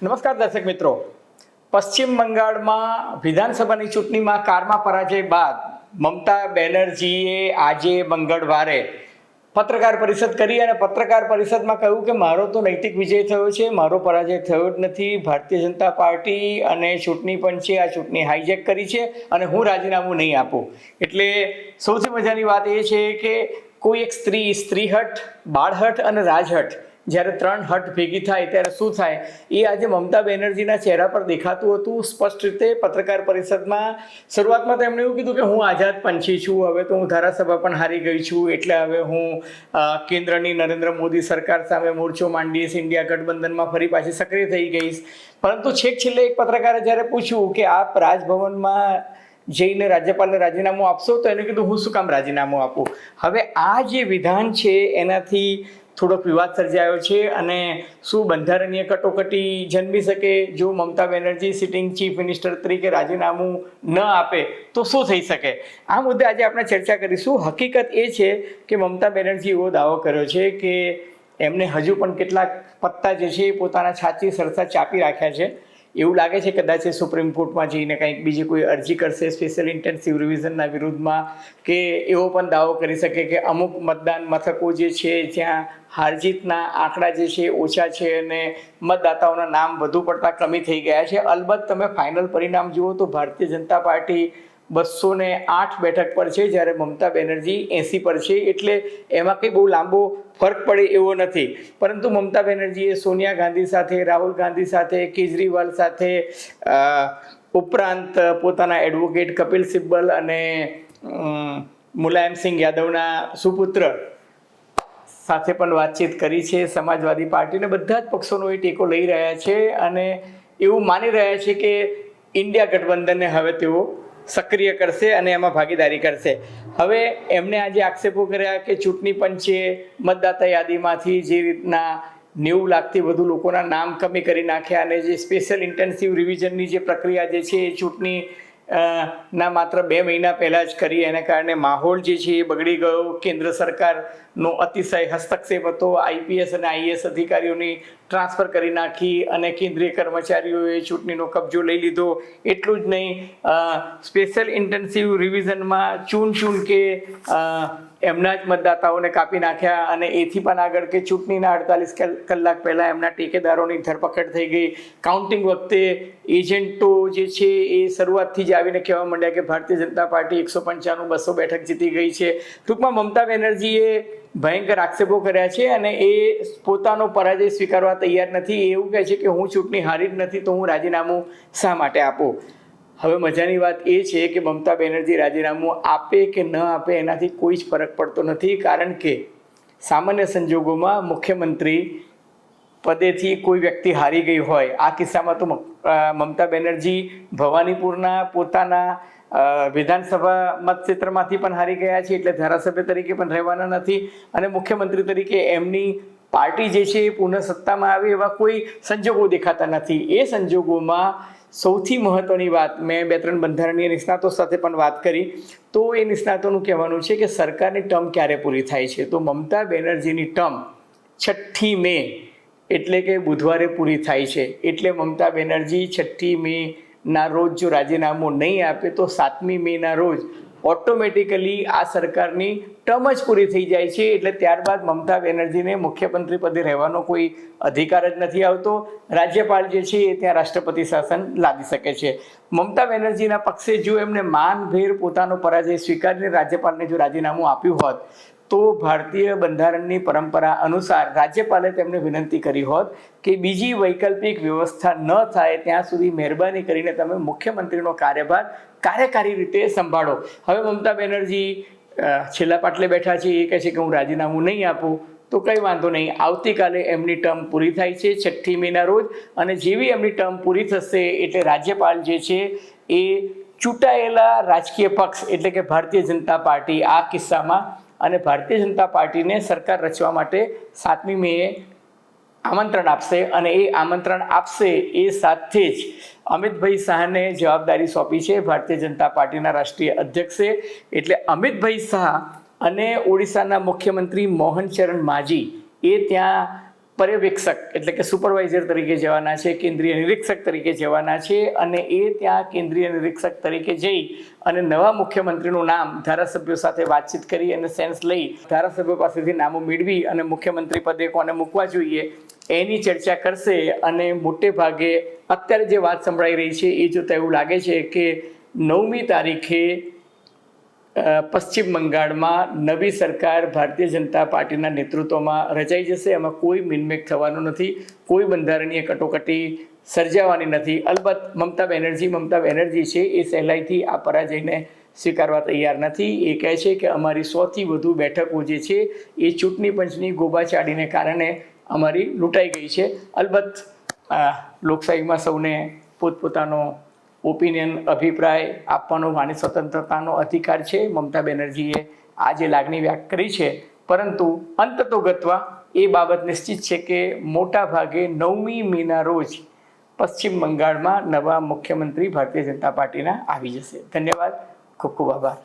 નમસ્કાર દર્શક મિત્રો, પશ્ચિમ બંગાળમાં વિધાનસભાની ચૂંટણીમાં કારમાં પરાજય બાદ મમતા બેનર્જીએ આજે મંગળવારે પત્રકાર પરિષદ કરી અને પત્રકાર પરિષદમાં કહ્યું કે મારો તો નૈતિક વિજય થયો છે, મારો પરાજય થયો જ નથી. ભારતીય જનતા પાર્ટી અને ચૂંટણી પંચે આ ચૂંટણી હાઈજેક કરી છે અને હું રાજીનામું નહીં આપું. એટલે સૌથી મજાની વાત એ છે કે કોઈ એક સ્ત્રીહટ, બાળહટ અને રાજહટ, જ્યારે ત્રણ હટ ભેગી થાય ત્યારે શું થાય એ આજે મમતા બેનર્જીના ચહેરા પર દેખાતું હતું સ્પષ્ટ રીતે. પત્રકાર પરિષદમાં શરૂઆતમાં તો એમણે એવું કીધું કે હું આઝાદ પંછી છું, હવે તો હું ધારાસભા પણ હારી ગઈ છું, એટલે હવે હું કેન્દ્રની નરેન્દ્ર મોદી સરકાર સામે મોરચો માંડીશ, ઇન્ડિયા ગઠબંધનમાં ફરી પાછી સક્રિય થઈ ગઈશ. પરંતુ છેલ્લે એક પત્રકારે જ્યારે પૂછ્યું કે આપ રાજભવનમાં જઈને રાજ્યપાલને રાજીનામું આપશો, તો એને કીધું હું શું કામ રાજીનામું આપું. હવે આ જે વિધાન છે એનાથી થોડોક વિવાદ સર્જાયો છે અને શું બંધારણીય કટોકટી જન્મી શકે જો Mamata Banerjee sitting chief minister તરીકે રાજીનામું ન આપે તો શું થઈ શકે? આ મુદ્દે આજે આપણે ચર્ચા કરીશું. હકીકત એ છે કે મમતા બેનર્જી એવો દાવો કર્યો છે કે એમને હજુ પણ કેટલાક પત્તા જે છે એ પોતાના છાતી સરસા ચાપી રાખ્યા છે. એવું લાગે છે કદાચ એ સુપ્રીમ કોર્ટમાં જઈને કંઈક બીજી કોઈ અરજી કરશે સ્પેશિયલ ઇન્ટેન્સિવ રિવિઝનના વિરુદ્ધમાં, કે એવો પણ દાવો કરી શકે કે અમુક મતદાન મથકો જે છે જ્યાં હારજીતના આંકડા જે છે ઓછા છે અને મતદાતાઓના નામ વધુ પડતા કમી થઈ ગયા છે. અલબત્ત તમે ફાઇનલ પરિણામ જુઓ તો ભારતીય જનતા પાર્ટી 208 બેઠક પર છે, જ્યારે મમતા બેનર્જી 80 પર છે. એટલે એમાં કંઈ બહુ લાંબો ફરક પડે એવો નથી. પરંતુ મમતા બેનર્જીએ સોનિયા ગાંધી સાથે, રાહુલ ગાંધી સાથે, કેજરીવાલ સાથે, ઉપરાંત પોતાના એડવોકેટ કપિલ સિબ્બલ અને મુલાયમસિંહ યાદવના સુપુત્ર સાથે પણ વાતચીત કરી છે. સમાજવાદી પાર્ટીને બધા જ પક્ષોનો એ ટેકો લઈ રહ્યા છે અને એવું માની રહ્યા છે કે ઇન્ડિયા ગઠબંધનને હવે તેઓ સક્રિય કરશે અને એમાં ભાગીદારી કરશે. હવે એમને આજે આક્ષેપો કર્યા કે ચૂંટણી પંચે મતદાતા યાદીમાંથી જે રીતના 90 લાખથી વધુ લોકોના નામ કમી કરી નાખ્યા અને જે સ્પેશિયલ ઇન્ટેન્સિવ રિવિઝનની જે પ્રક્રિયા જે છે એ ચૂંટણી ના માત્ર 2 મહિના પહેલાં જ કરી, એને કારણે માહોલ જે છે એ બગડી ગયો. કેન્દ્ર સરકારનો અતિશય હસ્તક્ષેપ હતો, આઈપીએસ અને આઈએએસ અધિકારીઓની ટ્રાન્સફર કરી નાખી અને કેન્દ્રીય કર્મચારીઓએ ચૂંટણીનો કબજો લઈ લીધો. એટલું જ નહીં, સ્પેશિયલ ઇન્ટેન્સિવ રિવિઝનમાં ચૂન કે એમના જ મતદાતાઓને કાપી નાખ્યા અને એથી પણ આગળ કે ચૂંટણીના 48 કલાક પહેલાં એમના ટેકેદારોની ધરપકડ થઈ ગઈ. કાઉન્ટિંગ વખતે એજન્ટો જે છે એ શરૂઆતથી જ આવીને કહેવા માંડ્યા કે ભારતીય જનતા પાર્ટી 195-200 બેઠક જીતી ગઈ છે. ટૂંકમાં મમતા બેનર્જીએ ભયંકર આક્ષેપો કર્યા છે અને એ પોતાનો પરાજય સ્વીકારવા તૈયાર નથી. એવું કહે છે કે હું ચૂંટણી હારી જ નથી તો હું રાજીનામું શા માટે આપું. હવે મજાની વાત એ છે કે મમતા બેનર્જી રાજીનામું આપે કે ન આપે એનાથી કોઈ જ ફરક પડતો નથી, કારણ કે સામાન્ય સંજોગોમાં મુખ્યમંત્રી પદેથી કોઈ વ્યક્તિ હારી ગઈ હોય, આ કિસ્સામાં તો મમતા બેનર્જી ભવાનીપુરના પોતાના વિધાનસભા મતક્ષેત્રમાંથી પણ હારી ગયા છે, એટલે ધારાસભ્ય તરીકે પણ રહેવાના નથી અને મુખ્યમંત્રી તરીકે એમની પાર્ટી જે છે એ પુનઃ સત્તામાં આવે એવા કોઈ સંજોગો દેખાતા નથી. એ સંજોગોમાં સૌથી મહત્વની વાત, મેં 2-3 બંધારણીય નિષ્ણાતો સાથે પણ વાત કરી તો એ નિષ્ણાતોનું કહેવાનું છે કે સરકારની ટર્મ ક્યારે પૂરી થાય છે. તો મમતા બેનર્જીની ટર્મ 6મી મે એટલે કે બુધવારે પૂરી થાય છે. એટલે મમતા બેનર્જી 6મી મેના રોજ જો રાજીનામું નહીં આપે તો 7મી મેના રોજ ઓટોમેટિકલી આ સરકારની ટર્મ જ પૂરી થઈ જાય છે. એટલે ત્યારબાદ મમતા બેનર્જીને મુખ્યમંત્રી પદે રહેવાનો કોઈ અધિકાર જ નથી આવતો. રાજ્યપાલ જે છે એ ત્યાં રાષ્ટ્રપતિ શાસન લાદી શકે છે. મમતા બેનર્જીના પક્ષે જો એમને માનભેર પોતાનો પરાજય સ્વીકારીને રાજ્યપાલને જો રાજીનામું આપ્યું હોત તો ભારતીય બંધારણની પરંપરા અનુસાર રાજ્યપાલે તેમને વિનંતી કરી હોત કે બીજી વૈકલ્પિક વ્યવસ્થા ન થાય ત્યાં સુધી મહેરબાની કરીને તમે મુખ્યમંત્રીનો કાર્યભાર કાર્યકારી રીતે સંભાળો. હવે મમતા બેનર્જી છેલ્લા પાટલે બેઠા છે, એ કહે છે કે હું રાજીનામું નહીં આપું તો કંઈ વાંધો નહીં. આવતીકાલે એમની ટર્મ પૂરી થાય છે 6મી મેના રોજ અને જેવી એમની ટર્મ પૂરી થશે એટલે રાજ્યપાલ જે છે એ ચૂંટાયેલા રાજકીય પક્ષ એટલે કે ભારતીય જનતા પાર્ટી આ કિસ્સામાં અને ભારતીય જનતા પાર્ટીને સરકાર રચવા માટે 7મી મેએ આમંત્રણ આપશે અને એ આમંત્રણ આપશે એ સાથે જ અમિતભાઈ શાહને જવાબદારી સોંપી છે ભારતીય જનતા પાર્ટીના રાષ્ટ્રીય અધ્યક્ષે. એટલે અમિતભાઈ શાહ અને ઓડિશાના મુખ્યમંત્રી મોહન ચરણ માઝી એ ત્યાં પર્યવેક્ષક એટલે કે સુપરવાઇઝર તરીકે જવાના છે, કેન્દ્રીય નિરીક્ષક તરીકે જવાના છે, અને એ ત્યાં કેન્દ્રીય નિરીક્ષક તરીકે જઈ અને નવા મુખ્યમંત્રીનું નામ ધારાસભ્યો સાથે વાતચીત કરી અને સેન્સ લઈ ધારાસભ્યો પાસેથી નામો મેળવી અને મુખ્યમંત્રી પદે કોને મૂકવા જોઈએ એની ચર્ચા કરશે. અને મોટે ભાગે અત્યારે જે વાત સંભળાઈ રહી છે એ જોતાં એવું લાગે છે કે 9મી તારીખે પશ્ચિમ બંગાળમાં નવી સરકાર ભારતીય જનતા પાર્ટીના નેતૃત્વમાં રચાઈ જશે. એમાં કોઈ મિનમેક થવાનું નથી, કોઈ બંધારણીય કટોકટી સર્જાવાની નથી. અલબત્ત મમતા બેનર્જી છે એ સહેલાઈથી આ પરાજયને સ્વીકારવા તૈયાર નથી. એ કહે છે કે અમારી 100થી વધુ બેઠકો જે છે એ ચૂંટણી પંચની ગોબાચાડીને કારણે અમારી લૂંટાઈ ગઈ છે. અલબત્ત લોકશાહીમાં સૌને પોતપોતાનો ઓપિનિયન અભિપ્રાય આપવાનો વાણી સ્વતંત્રતાનો અધિકાર છે. મમતા બેનર્જીએ આ જે લાગણી વ્યક્ત કરી છે, પરંતુ અંતતોગત્વા એ બાબત નિશ્ચિત છે કે મોટા ભાગે 9મી મેના રોજ પશ્ચિમ બંગાળમાં નવા મુખ્યમંત્રી ભારતીય જનતા પાર્ટીના આવી જશે. ધન્યવાદ, ખૂબ ખૂબ આભાર.